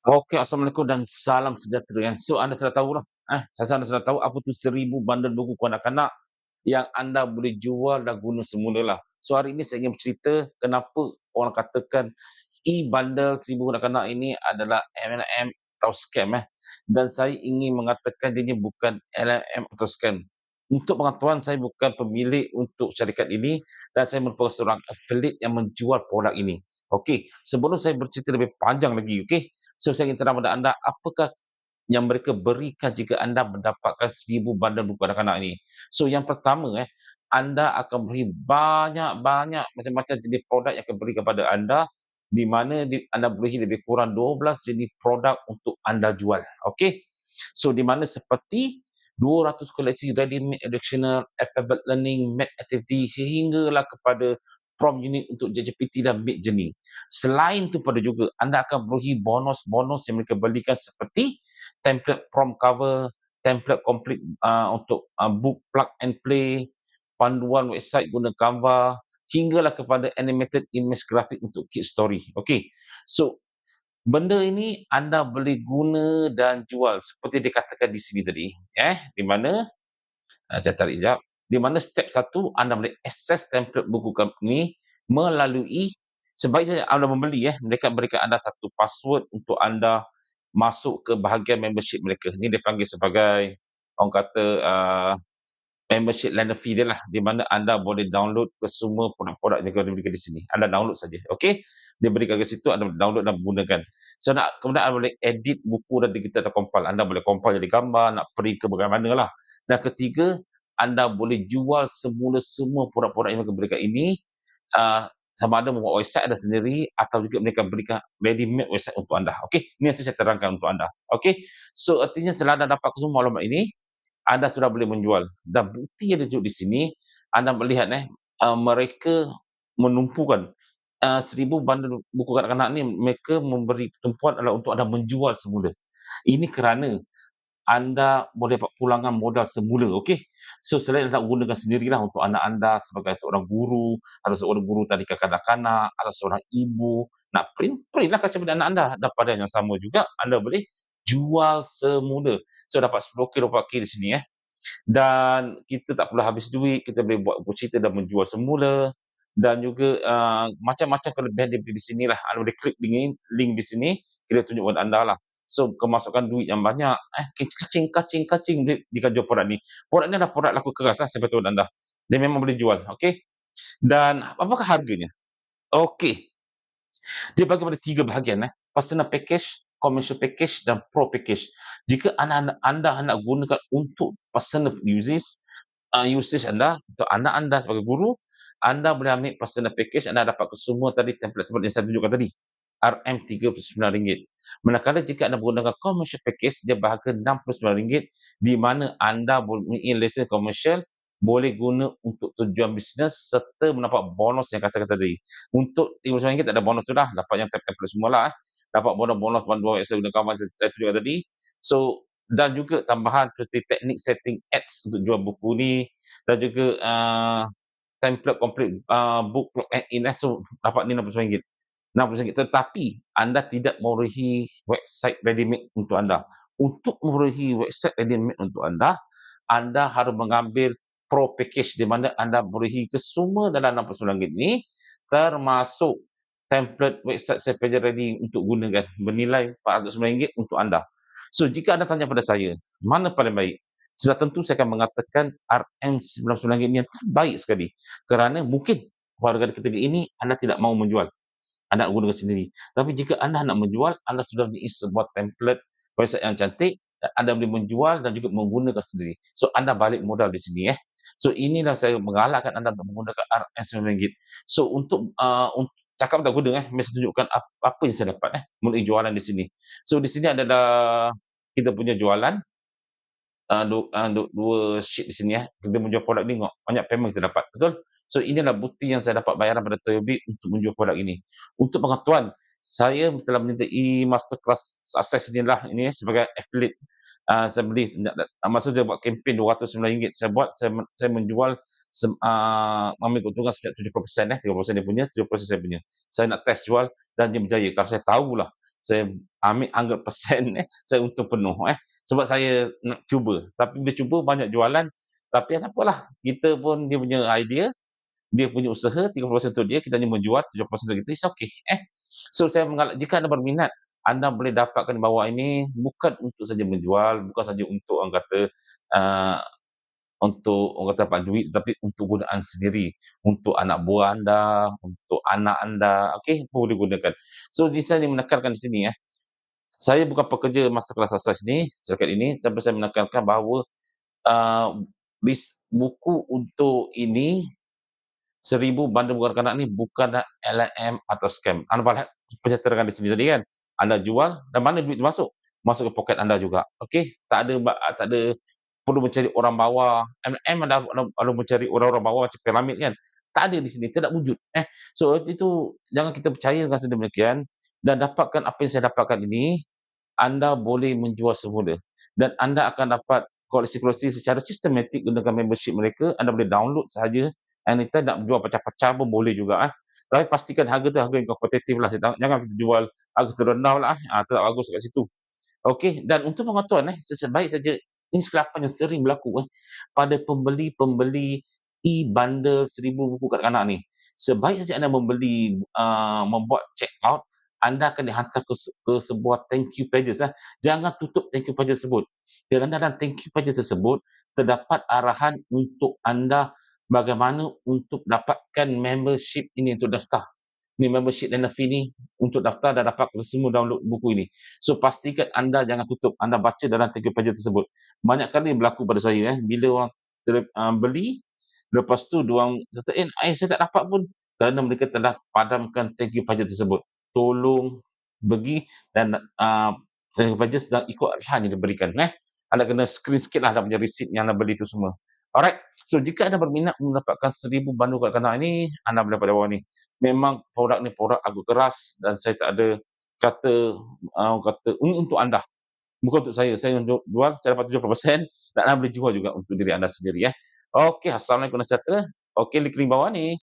Okey, assalamualaikum dan salam sejahtera. So, anda sudah tahulah, saya rasa anda sudah tahu apa tu 1000 bandar buku kanak-kanak yang anda boleh jual dan guna semulalah. So, hari ini saya ingin bercerita kenapa orang katakan e-bundle 1000 kanak-kanak ini adalah MLM atau scam. Dan saya ingin mengatakan dia ni bukan LLM atau scam. Untuk pengetahuan, saya bukan pemilik untuk syarikat ini dan saya merupakan seorang affiliate yang menjual produk ini. Okey, sebelum saya bercerita lebih panjang lagi, okey. So, saya ingin tanya pada anda, apakah yang mereka berikan jika anda mendapatkan 1000 bandar buku anak-anak ini? So, yang pertama anda akan beri banyak-banyak macam-macam jenis produk yang akan beri kepada anda, di mana anda bolehi lebih kurang 12 jenis produk untuk anda jual, okey? So, di mana seperti 200 koleksi ready-made educational, alphabet learning, math activity sehinggalah kepada prompt unit untuk JJPT dan Midjourney. Selain itu pada juga, anda akan beruhi bonus-bonus yang mereka berikan seperti template prompt cover, template complete untuk book plug and play, panduan website guna Canva, hinggalah kepada animated image grafik untuk kids story. Okey. So, benda ini anda boleh guna dan jual seperti dikatakan di sini tadi, di mana saya tarik sekejap. Di mana step satu anda boleh akses template buku ni melalui sebaik saja anda membeli mereka berikan anda satu password untuk anda masuk ke bahagian membership mereka. Ni dia panggil sebagai orang kata membership landed fee dia lah, di mana anda boleh download ke semua produk-produk yang mereka berikan di sini. Anda download saja, okey? Dia berikan ke situ, anda download dan gunakan. So, kemudian anda boleh edit buku dan digital atau compile. Anda boleh compile jadi gambar, nak print ke bagaimana lah. Dan ketiga, anda boleh jual semua produk-produk yang mereka berikan ini, sama ada membuat website anda sendiri atau juga mereka berikan ready-made website untuk anda. Okey, ini nanti saya terangkan untuk anda. Okey, so artinya setelah anda dapat semua maklumat ini, anda sudah boleh menjual. Dan bukti yang ditunjuk di sini, anda melihat mereka menumpukan 1000 bandar buku kanak-kanak ni, mereka memberi tumpuan adalah untuk anda menjual semula. Ini kerana anda boleh dapat pulangan modal semula, okey? So, selain anda gunakan sendirilah untuk anak anda sebagai seorang guru, atau seorang guru tadika kanak-kanak, atau seorang ibu, nak print lah kasih pada anak anda. Dan pada yang sama juga, anda boleh jual semula. So, dapat 10K, 20K di sini dan kita tak perlu habis duit, kita boleh buat buku cerita dan menjual semula dan juga macam-macam kelebihan dia di sinilah. Anda boleh klik link di sini, kita tunjuk kepada anda lah. So, kemasukan duit yang banyak, kacing, dia jual produk ni. Produk ni adalah produk laku keras saya beritahu anda. Dia memang boleh jual, okey? Dan apakah harganya? Okey, dia bagi pada 3 bahagian personal package, commercial package dan pro package. Jika anda hendak gunakan untuk personal usage anda, untuk anak anda sebagai guru, anda boleh ambil personal package, anda dapat semua tadi template-template yang saya tunjukkan tadi, RM39. Manakala jika anda menggunakan commercial package, dia berharga RM69, di mana anda mempunyai lesen komersial, boleh guna untuk tujuan bisnes serta mendapat bonus yang katakan tadi. Untuk RM59 tak ada bonus tu dah, dapat yang template semualah dapat bonus-bonus panduan Excel guna Canva saya tunjukkan tadi. So, dan juga tambahan seperti teknik setting ads untuk jual buku ni dan juga template complete book plug and in so dapat ni RM60. RM60 tetapi anda tidak memerolehi website ready-made untuk anda. Untuk memerolehi website ready-made untuk anda harus mengambil pro package di mana anda memerolehi kesemua dalam RM69 ni termasuk template website Sepedia Ready untuk gunakan bernilai RM409 untuk anda. So, jika anda tanya pada saya, mana paling baik? Sudah tentu saya akan mengatakan RM99 ini yang terbaik sekali. Kerana mungkin pada ketika ini anda tidak mahu menjual. Anda nak gunakan sendiri. Tapi jika anda nak menjual, anda sudah mempunyai sebuah template website yang cantik, anda boleh menjual dan juga menggunakan sendiri. So, anda balik modal di sini So, inilah saya menggalakkan anda untuk menggunakan RM99. So, untuk cakap tak guna saya tunjukkan apa yang saya dapat melalui jualan di sini. So, di sini adalah kita punya jualan, dua sheet di sini kita menjual produk ni, tengok banyak payment kita dapat, betul? So, inilah bukti yang saya dapat bayaran pada Toyobi untuk menjual produk ini. Untuk pengetahuan, saya telah menyertai masterclass sukses inilah ini sebagai affiliate. Saya beli maksud dia buat kempen RM209 saya buat, saya menjual ambil keuntungan sebanyak 70% 30% dia punya, 70% saya punya. Saya nak test jual dan dia berjaya. Kalau saya tahulah saya ambil 100% saya untung penuh sebab saya nak cuba. Tapi bila cuba banyak jualan, tapi tak apalah, kita pun dia punya idea, dia punya usaha, 30% untuk dia, kita hanya menjual 70% untuk kita, it's okay So saya jika anda berminat, anda boleh dapatkan di bawah ini, bukan untuk saja menjual, bukan saja untuk orang kata, untuk orang kata dapat duit, tapi untuk gunaan sendiri, untuk anak buah anda, untuk anak anda, okey, boleh gunakan. So di saya menekankan di sini saya bukan pekerja masterclass asas ni, setakat ini, tapi saya menekankan bahawa, buku untuk ini 1,000 bundle buku kanak-kanak ni bukan LMM atau scam. Anda terangkan di sini tadi kan, anda jual dan mana duit tu masuk? Masuk ke poket anda juga, okey? Tak ada perlu mencari orang bawah, LMM anda mencari orang-orang bawah macam piramid kan, tak ada di sini, tidak wujud So itu jangan kita percaya dengan sedemikian dan dapatkan apa yang saya dapatkan ini, anda boleh menjual semula dan anda akan dapat koleksi-koleksi secara sistematik gunakan membership mereka, anda boleh download sahaja, anytime nak jual pecah-pecah pun boleh juga Tapi pastikan harga tu harga yang kompetitif lah, jangan kita jual harga terendah lah tak bagus kat situ. Okey, dan untuk penonton sebaik saja ini kesilapan yang sering berlaku pada pembeli-pembeli e-bundle 1,000 buku kanak-kanak ni. Sebaik saja anda membuat check out, anda akan dihantar ke sebuah thank you pages Jangan tutup thank you pages tersebut. Kerana dalam thank you pages tersebut, terdapat arahan untuk anda bagaimana untuk dapatkan membership ini untuk daftar. Ni membership dan fee ni untuk daftar dan dapat semua download buku ini. So pastikan anda jangan tutup, anda baca dalam thank you pages tersebut. Banyak kali berlaku pada saya bila orang beli, lepas tu diorang kata, saya tak dapat pun kerana mereka telah padamkan thank you pages tersebut. Tolong pergi dan thank you pages dan ikut arahan yang diberikan Anda kena screen sikit lah anda punya receipt yang anda beli tu semua. Alright, so jika anda berminat mendapatkan 1,000 bundle kanak-kanak ini, anda boleh dapat di bawah ni. Memang produk ni produk agak keras dan saya tak ada kata ini untuk anda, bukan untuk saya untuk jual, saya dapat 70% dan anda boleh jual juga untuk diri anda sendiri Okey, assalamualaikum dan sejahtera. Okey, link bawah ni.